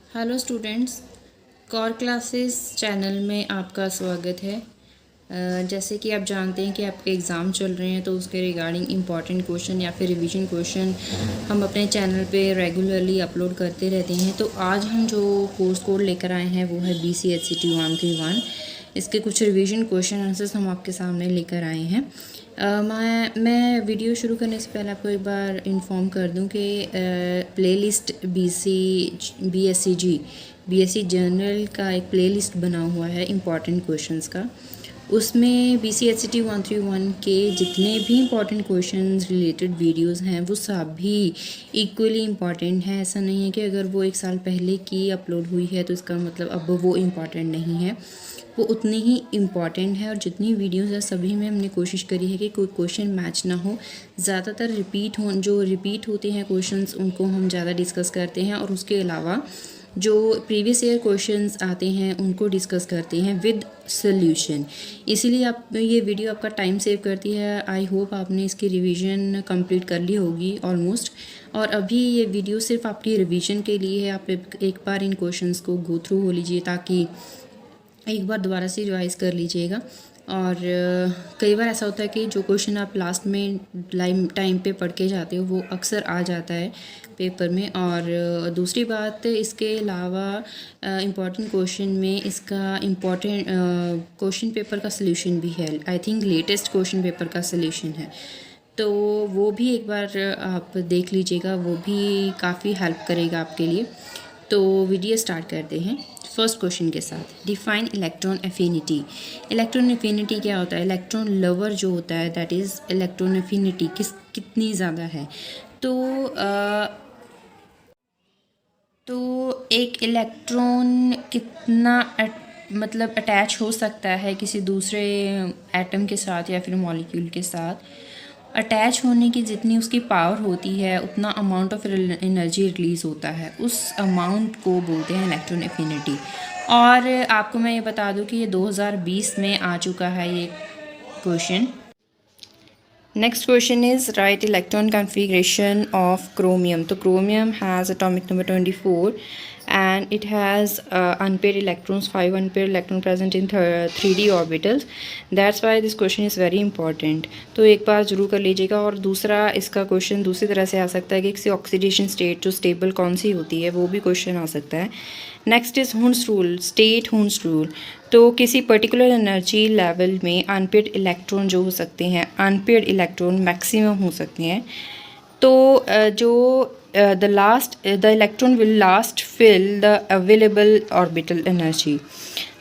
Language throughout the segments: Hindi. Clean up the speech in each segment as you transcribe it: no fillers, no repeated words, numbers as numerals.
Hello students, core classes channel में आपका स्वागत है। जैसे कि आप जानते हैं कि आपके एग्ज़ाम चल रहे हैं, तो उसके रिगार्डिंग इम्पॉर्टेंट क्वेश्चन या फिर रिवीजन क्वेश्चन हम अपने चैनल पे रेगुलरली अपलोड करते रहते हैं। तो आज हम जो कोर्स कोड लेकर आए हैं वो है BCSCT 131। इसके कुछ रिवीजन क्वेश्चन आंसर्स हम आपके सामने लेकर आए हैं। मैं वीडियो शुरू करने से पहले आपको एक बार इन्फॉर्म कर दूं कि प्लेलिस्ट BSc जनरल का एक प्लेलिस्ट बना हुआ है इम्पॉर्टेंट क्वेश्चंस का। उसमें BCSCT 131 के जितने भी इम्पॉर्टेंट क्वेश्चंस रिलेटेड वीडियोस हैं वो सभी इक्वली इम्पॉर्टेंट हैं। ऐसा नहीं है कि अगर वो एक साल पहले की अपलोड हुई है तो इसका मतलब अब वो इम्पॉर्टेंट नहीं है, वो उतनी ही इम्पॉर्टेंट है। और जितनी वीडियोस हैं सभी में हमने कोशिश करी है कि कोई क्वेश्चन मैच ना हो। ज़्यादातर जो रिपीट होते हैं क्वेश्चंस उनको हम ज़्यादा डिस्कस करते हैं, और उसके अलावा जो प्रीवियस ईयर क्वेश्चंस आते हैं उनको डिस्कस करते हैं विद सॉल्यूशन। इसीलिए आप ये वीडियो आपका टाइम सेव करती है। आई होप आपने इसकी रिवीजन कंप्लीट कर ली होगी ऑलमोस्ट, और अभी ये वीडियो सिर्फ आपकी रिवीजन के लिए है। आप एक बार इन क्वेश्चंस को गो थ्रू हो लीजिए, ताकि एक बार दोबारा से रिवाइज़ कर लीजिएगा। और कई बार ऐसा होता है कि जो क्वेश्चन आप लास्ट में टाइम पे पढ़ के जाते हो वो अक्सर आ जाता है पेपर में। और दूसरी बात, इसके अलावा इम्पॉर्टेंट क्वेश्चन में इसका इम्पॉर्टेंट क्वेश्चन पेपर का सलूशन भी है। I think latest question paper का सलूशन है, तो वो भी एक बार आप देख लीजिएगा, वो भी काफ़ी हेल्प करेगा आपके लिए। तो वीडियो स्टार्ट करते हैं फर्स्ट क्वेश्चन के साथ। Define electron affinity. Electron affinity क्या होता है? इलेक्ट्रॉन लवर जो होता है, दैट इज़ इलेक्ट्रॉन एफिनिटी कितनी ज़्यादा है। तो एक इलेक्ट्रॉन कितना मतलब अटैच हो सकता है किसी दूसरे एटम के साथ या फिर मॉलिक्यूल के साथ। अटैच होने की जितनी उसकी पावर होती है उतना अमाउंट ऑफ एनर्जी रिलीज़ होता है, उस अमाउंट को बोलते हैं इलेक्ट्रॉन एफिनिटी। और आपको मैं ये बता दूं कि ये 2020 में आ चुका है ये question. Next question is write electron configuration of chromium. So chromium has atomic number 24 and it has unpaired electrons, 5 unpaired electrons present in 3D orbitals. That's why this question is very important. तो एक बार जरूर कर लीजिएगा। और दूसरा, इसका क्वेश्चन दूसरी तरह से आ सकता है कि किसी ऑक्सीडेशन स्टेट जो स्टेबल कौन सी होती है, वो भी क्वेश्चन आ सकता है। Next is Hund's rule, state Hund's rule. तो किसी पर्टिकुलर एनर्जी लेवल में अनपेड इलेक्ट्रॉन जो हो सकते हैं, अनपेड इलेक्ट्रॉन मैक्सिमम हो सकते हैं। तो the electron will last fill the available orbital energy.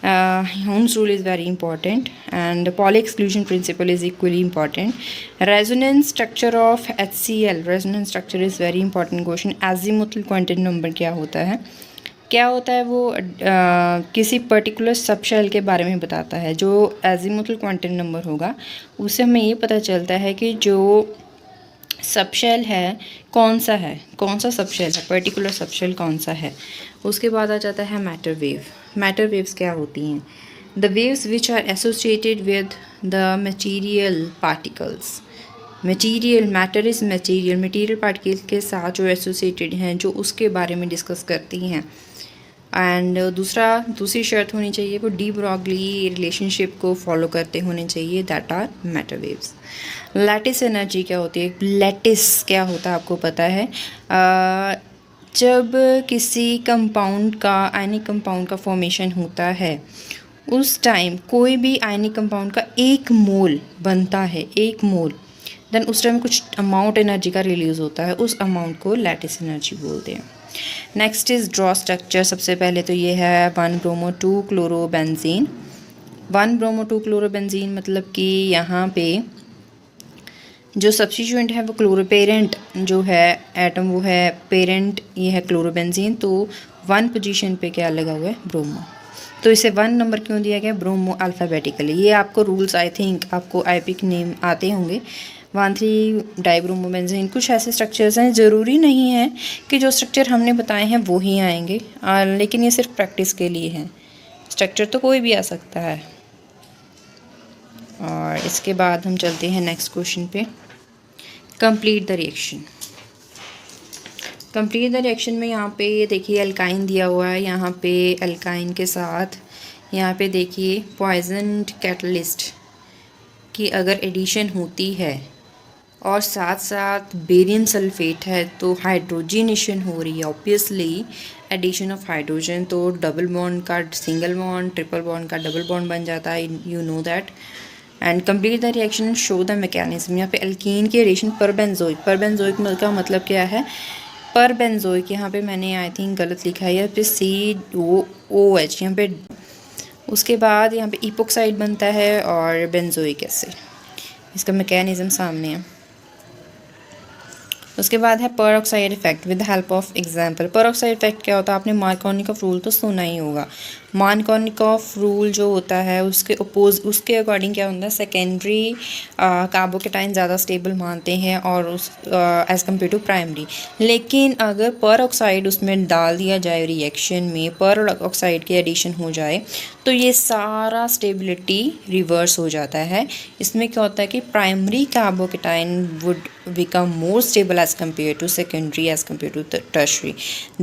Hund's rule is very important, and Pauli exclusion principle is equally important. Resonance structure of HCl, resonance structure is very important question. Azimuthal quantum number क्या होता है? वो किसी पर्टिकुलर सबशेल के बारे में बताता है। जो एजीमुथल क्वांटम नंबर होगा उससे हमें ये पता चलता है कि जो सबशेल है कौन सा सबशेल है, पर्टिकुलर सबशेल कौन सा है। उसके बाद आ जाता है मैटर वेव। मैटर वेव्स क्या होती हैं? The waves which are associated with the material particles. Matter is material particle के साथ जो एसोसिएटेड हैं, जो उसके बारे में डिस्कस करती हैं। एंड दूसरी शर्त होनी चाहिए, वो डी ब्रॉगली रिलेशनशिप को फॉलो करते होने चाहिए, that are matter waves. Lattice energy क्या होती है? लैटिस क्या होता है आपको पता है? जब किसी कंपाउंड का, आयनिक कंपाउंड का फॉर्मेशन होता है, उस टाइम कोई भी आयनिक कंपाउंड का 1 मोल बनता है, 1 मोल, देन उस टाइम कुछ अमाउंट एनर्जी का रिलीज़ होता है, उस अमाउंट को लैटिस एनर्जी बोलते हैं। Next is draw structure. सबसे पहले तो ये है 1 bromo 2 क्लोरोबेंजीन। 1 bromo 2 क्लोरोबेंजीन मतलब कि यहाँ पे जो सब्स्टिट्यूएंट है वो पेरेंट जो है एटम, वो है पेरेंट, ये है क्लोरोबेंजीन। तो 1 पोजीशन पे क्या लगा हुआ है? ब्रोमो। तो इसे 1 नंबर क्यों दिया गया? Bromo alphabetically. ये आपको रूल्स, आई थिंक आपको आईपिक नेम आते होंगे। 1,3 डाइब्रोमोबेंजीन। कुछ ऐसे स्ट्रक्चर्स हैं, ज़रूरी नहीं है कि जो स्ट्रक्चर हमने बताए हैं वो ही आएंगे, लेकिन ये सिर्फ प्रैक्टिस के लिए है। स्ट्रक्चर तो कोई भी आ सकता है। और इसके बाद हम चलते हैं नेक्स्ट क्वेश्चन पे। Complete the reaction. Complete the reaction में यहाँ पे देखिए अल्काइन दिया हुआ है, यहाँ पे अल्काइन के साथ यहाँ पे देखिए पॉइजन कैटलिस्ट की अगर एडिशन होती है और साथ साथ बेरियम सल्फेट है तो हाइड्रोजनेशन हो रही है, ऑब्वियसली एडिशन ऑफ हाइड्रोजन, तो डबल बॉन्ड का सिंगल बॉन्ड, ट्रिपल बॉन्ड का डबल बॉन्ड बन जाता है, you know that. And complete the reaction, show the mechanism. यहाँ पे अल्कीन की एडिशन पर बेंजोइक का मतलब क्या है, पर बेंजोइक, यहाँ पे मैंने आई थिंक गलत लिखा है, यहाँ पे COOH यहाँ पे, उसके बाद यहाँ पे इपोक्साइड बनता है और बेंजोइक एसिड, इसका मैकेनिज्म सामने है। उसके बाद है peroxide effect with help of example. Peroxide effect क्या होता है, आपने मार्कोनिकॉफ रूल तो सुना ही होगा। मार्कोनिकॉफ रूल जो होता है उसके अकॉर्डिंग क्या होता है, सेकेंडरी कार्बोकेटाइन ज़्यादा स्टेबल मानते हैं और उस एज़ कम्पेयर टू प्राइमरी। लेकिन अगर पेरोक्साइड उसमें डाल दिया जाए रिएक्शन में, पेरोक्साइड की एडिशन हो जाए तो ये सारा स्टेबिलिटी रिवर्स हो जाता है। इसमें क्या होता है कि primary carbocation would become more stable as compared to secondary as compared to the tertiary.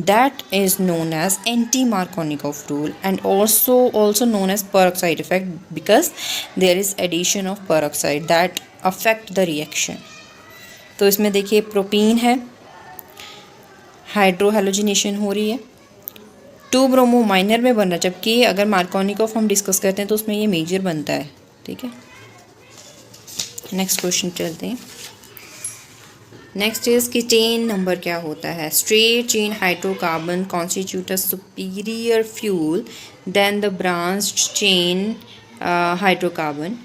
That is known as anti-Markovnikov rule and also known as peroxide effect because there is addition of peroxide that affect the reaction. तो इसमें देखिए प्रोपीन है, हाइड्रोहेलोजिनेशन हो रही है, 2 ब्रोमो माइनर में बन रहा है, जबकि अगर मार्कोनिकॉफ हम डिस्कस करते हैं तो उसमें ये मेजर बनता है। ठीक है, नेक्स्ट क्वेश्चन चलते हैं। नेक्स्ट इज कि चेन नंबर क्या होता है। Straight chain hydrocarbon constitute a superior fuel than the branched chain hydrocarbon.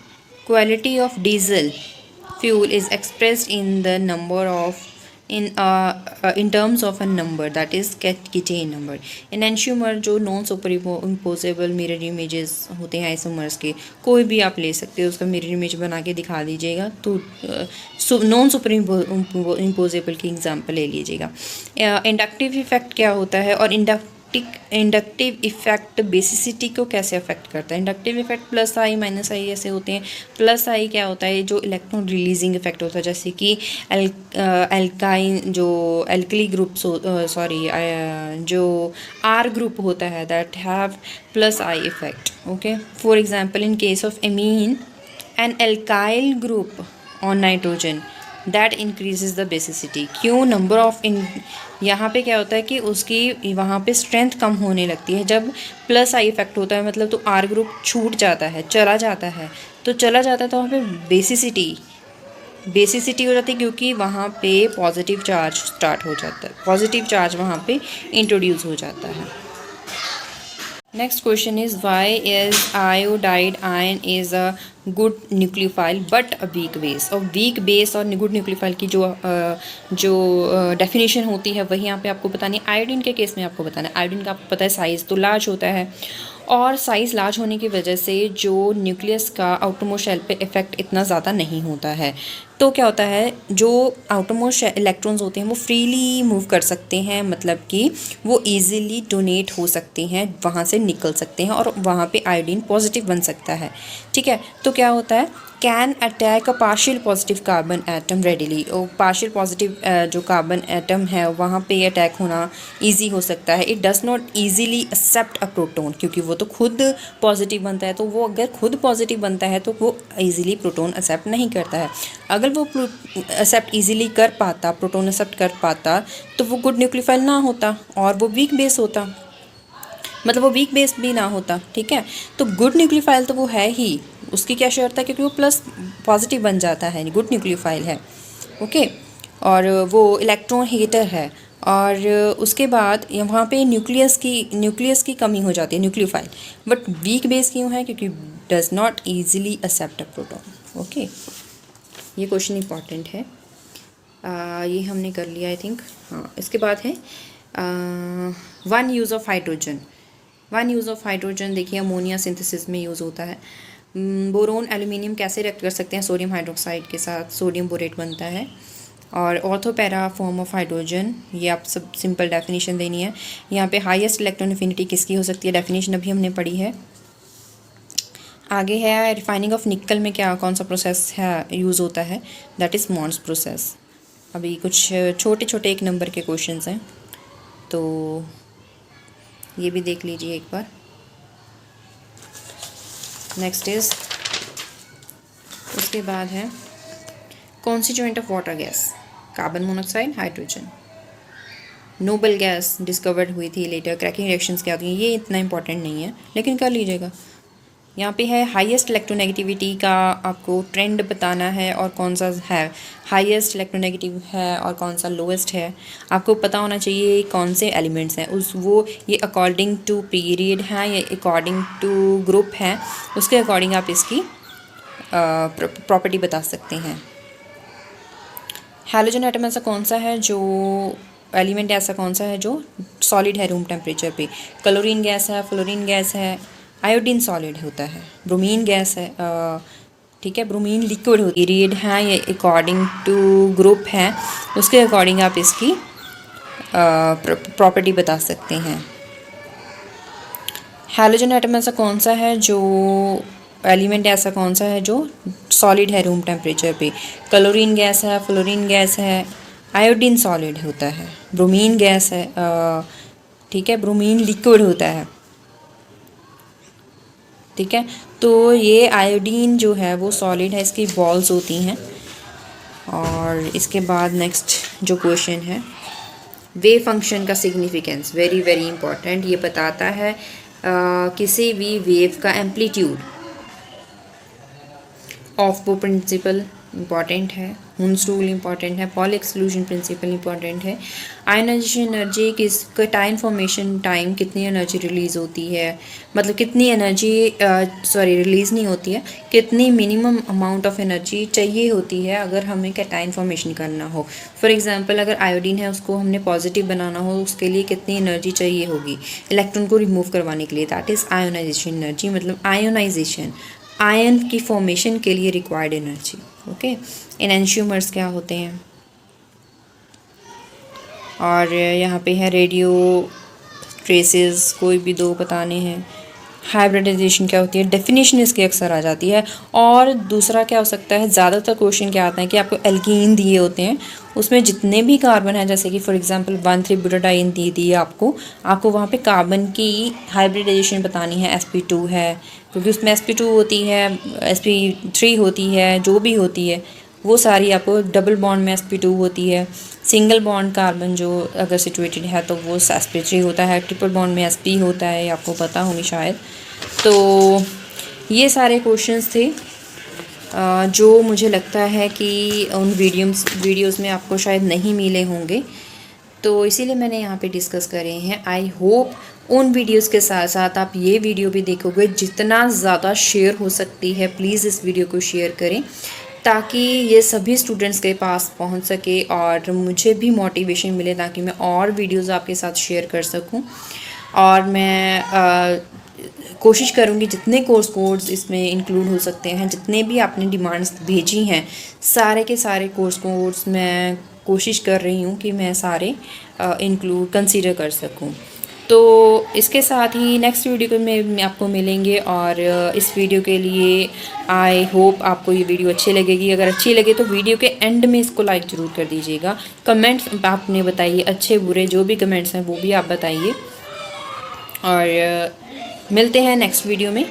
Quality of diesel fuel is expressed in the number of in terms of a number that is chain number. Enantiomer जो non superimposable mirror images होते हैं आइसोमर्स के, कोई भी आप ले सकते हो, उसका मिरर इमेज बना के दिखा दीजिएगा तो नॉन सुपर इम्पोजेबल की एग्जांपल ले लीजिएगा। इंडक्टिव इफेक्ट क्या होता है और इंडक्टिव इफेक्ट बेसिसिटी को कैसे अफेक्ट करता है। इंडक्टिव इफेक्ट प्लस आई माइनस आई ऐसे होते हैं। प्लस आई क्या होता है, जो इलेक्ट्रॉन रिलीजिंग इफेक्ट होता है, जैसे कि एल्काइन जो एल्कली ग्रुप्स जो आर ग्रुप होता है that have plus I effect. Okay, for example in case of amine an alkyl group on nitrogen that increases the basicity. क्यों, नंबर ऑफ यहाँ पे क्या होता है कि उसकी वहाँ पे स्ट्रेंथ कम होने लगती है जब प्लस आई इफेक्ट होता है, मतलब तो आर ग्रुप छूट जाता है, चला जाता है तो वहाँ पे बेसिसिटी हो जाती है, क्योंकि वहाँ पे पॉजिटिव चार्ज स्टार्ट हो जाता है, पॉजिटिव चार्ज वहाँ पे इंट्रोड्यूस हो जाता है। Next question is why is iodide ion is a good nucleophile but a weak base. और वीक बेस और गुड न्यूक्लियोफाइल की जो डेफिनेशन होती है वही यहाँ पे आपको बतानी है। आयोडीन के केस में आपको बताना है, आयोडीन का आपको पता है साइज़ तो लार्ज होता है और साइज़ लार्ज होने की वजह से जो न्यूक्लियस का आउटरमोस्ट शेल पे इफेक्ट इतना ज़्यादा नहीं होता है। तो क्या होता है, जो आउटरमोस्ट इलेक्ट्रॉन्स होते हैं वो फ्रीली मूव कर सकते हैं, मतलब कि वो इजीली डोनेट हो सकते हैं, वहाँ से निकल सकते हैं और वहाँ पे आयोडीन पॉजिटिव बन सकता है। ठीक है, तो क्या होता है, can attack a partial positive carbon atom readily. और पार्शियल पॉजिटिव जो कार्बन एटम है वहाँ पे अटैक होना इजी हो सकता है। It does not easily accept a proton, क्योंकि वो तो खुद पॉजिटिव बनता है, तो वो अगर खुद पॉजिटिव बनता है तो वो ईजिली प्रोटोन एक्सेप्ट नहीं करता है। अगर वो एक्सेप्ट ईजिली कर पाता, प्रोटोन एक्सेप्ट कर पाता, तो वो गुड न्यूक्लियोफाइल ना होता और वो वीक बेस होता, मतलब वो वीक बेस भी ना होता। ठीक है, तो गुड न्यूक्लियोफाइल तो वो है ही, उसकी क्या शर्त है, क्योंकि वो प्लस पॉजिटिव बन जाता है, गुड न्यूक्लियोफाइल है। ओके, और वो इलेक्ट्रॉन हीटर है और उसके बाद वहाँ पे न्यूक्लियस की कमी हो जाती है न्यूक्लियोफाइल, बट वीक बेस क्यों है, क्योंकि does not easily accept a proton. Okay, ये क्वेश्चन इंपॉर्टेंट है, ये हमने कर लिया आई थिंक। हाँ, इसके बाद है वन यूज़ ऑफ हाइड्रोजन। देखिए अमोनिया सिंथेसिस में यूज़ होता है। बोरोन एल्यूमिनियम कैसे रिएक्ट कर सकते हैं सोडियम हाइड्रोक्साइड के साथ, सोडियम बोरेट बनता है। और ऑर्थोपैरा फॉर्म ऑफ हाइड्रोजन, ये आप सब सिंपल डेफिनेशन देनी है। यहाँ पे हाईएस्ट इलेक्ट्रॉन एफिनिटी किसकी हो सकती है, डेफिनेशन अभी हमने पढ़ी है। आगे है रिफाइनिंग ऑफ निकल में कौन सा प्रोसेस है यूज़ होता है, दैट इज़ मॉन्स प्रोसेस। अभी कुछ छोटे छोटे 1 नंबर के क्वेश्चंस हैं, तो ये भी देख लीजिए एक बार। नेक्स्ट इज़, उसके बाद है constituent of water gas, carbon monoxide, hydrogen. Noble gas discovered हुई थी लेटर, क्रैकिंग रिएक्शंस क्या होती हैं, ये इतना इंपॉर्टेंट नहीं है लेकिन कर लीजिएगा। यहाँ पे है हाईएस्ट इलेक्ट्रोनेगेटिविटी का आपको ट्रेंड बताना है और कौन सा है हाईएस्ट इलेक्ट्रोनेगेटिव है और कौन सा लोएस्ट है। आपको पता होना चाहिए कौन से एलिमेंट्स हैं ये अकॉर्डिंग टू पीरियड हैं, ये अकॉर्डिंग टू ग्रुप हैं, उसके अकॉर्डिंग आप इसकी प्रॉपर्टी बता सकते हैं। हैलोजन एटम ऐसा कौन सा है जो एलिमेंट ऐसा कौन सा है जो सॉलिड है रूम टेम्परेचर पे? क्लोरीन गैस है, फ्लोरीन गैस है, आयोडीन सॉलिड होता है, ब्रोमीन गैस है, ठीक है, ब्रोमीन लिक्विड होती है। पीरियड है, ये अकॉर्डिंग टू ग्रुप है, उसके अकॉर्डिंग आप इसकी प्रॉपर्टी बता सकते हैं। हैलोजन एटम ऐसा कौन सा है जो एलिमेंट ऐसा कौन सा है जो सॉलिड है रूम टेम्परेचर पे? क्लोरीन गैस है, फ्लोरीन गैस है, आयोडीन सॉलिड होता है, ब्रोमीन गैस है, ठीक है, ब्रोमीन लिक्विड होता है, ठीक है। तो ये आयोडीन जो है वो सॉलिड है, इसकी बॉल्स होती हैं। और इसके बाद नेक्स्ट जो क्वेश्चन है, वेव फंक्शन का सिग्निफिकेंस, वेरी वेरी इंपॉर्टेंट। ये बताता है किसी भी वेव का एम्पलीट्यूड। ऑफ प्रिंसिपल इम्पॉर्टेंट है, हुन्स रूल इम्पॉर्टेंट है, पॉल एक्सक्लूजन प्रिंसिपल इम्पॉर्टेंट है। आयनाइजेशन एनर्जी किसका टाइम फॉर्मेशन टाइम कितनी एनर्जी रिलीज़ होती है, मतलब कितनी एनर्जी रिलीज़ नहीं होती है, कितनी मिनिमम अमाउंट ऑफ एनर्जी चाहिए होती है अगर हमें कैटायन फॉर्मेशन करना हो। फॉर एग्जांपल अगर आयोडीन है उसको हमने पॉजिटिव बनाना हो, उसके लिए कितनी एनर्जी चाहिए होगी इलेक्ट्रॉन को रिमूव करवाने के लिए, दैट इज़ आयोनाइजेशन एनर्जी, मतलब आयोनाइजेशन आयन की फॉर्मेशन के लिए रिक्वायर्ड एनर्जी। ओके, एनेंशियोमर्स क्या होते हैं, और यहाँ पे है रेडियो ट्रेसेस, कोई भी 2 बताने हैं। हाइब्रिडाइजेशन क्या होती है, डेफिनेशन इसकी अक्सर आ जाती है। और दूसरा क्या हो सकता है, ज़्यादातर क्वेश्चन क्या आता है कि आपको एल्कीन दिए होते हैं, उसमें जितने भी कार्बन हैं, जैसे कि फॉर एग्जांपल 1,3-ब्यूटाडाइन दी है आपको वहाँ पे कार्बन की हाइब्रिडाइजेशन बतानी है। sp2 है क्योंकि उसमें sp2 होती है, sp3 होती है, जो भी होती है वो सारी आपको, डबल बॉन्ड में sp2 होती है, सिंगल बॉन्ड कार्बन जो अगर सिचुएटेड है तो वो sp3 होता है, ट्रिपल बॉन्ड में sp होता है, ये आपको पता होनी शायद। तो ये सारे क्वेश्चंस थे जो मुझे लगता है कि उन वीडियोस में आपको शायद नहीं मिले होंगे, तो इसीलिए मैंने यहाँ पे डिस्कस करे हैं। आई होप उन वीडियोस के साथ साथ आप ये वीडियो भी देखोगे। जितना ज़्यादा शेयर हो सकती है प्लीज़ इस वीडियो को शेयर करें ताकि ये सभी स्टूडेंट्स के पास पहुंच सके और मुझे भी मोटिवेशन मिले ताकि मैं और वीडियोस आपके साथ शेयर कर सकूं। और मैं कोशिश करूंगी जितने कोड्स इसमें इंक्लूड हो सकते हैं, जितने भी आपने डिमांड्स भेजी हैं, सारे के सारे कोड्स मैं कोशिश कर रही हूँ कि मैं सारे कंसीडर कर सकूँ। तो इसके साथ ही नेक्स्ट वीडियो में आपको मिलेंगे, और इस वीडियो के लिए आई होप आपको ये वीडियो अच्छी लगेगी। अगर अच्छी लगे तो वीडियो के एंड में इसको लाइक ज़रूर कर दीजिएगा। कमेंट्स आपने बताइए, अच्छे बुरे जो भी कमेंट्स हैं वो भी आप बताइए, और मिलते हैं नेक्स्ट वीडियो में।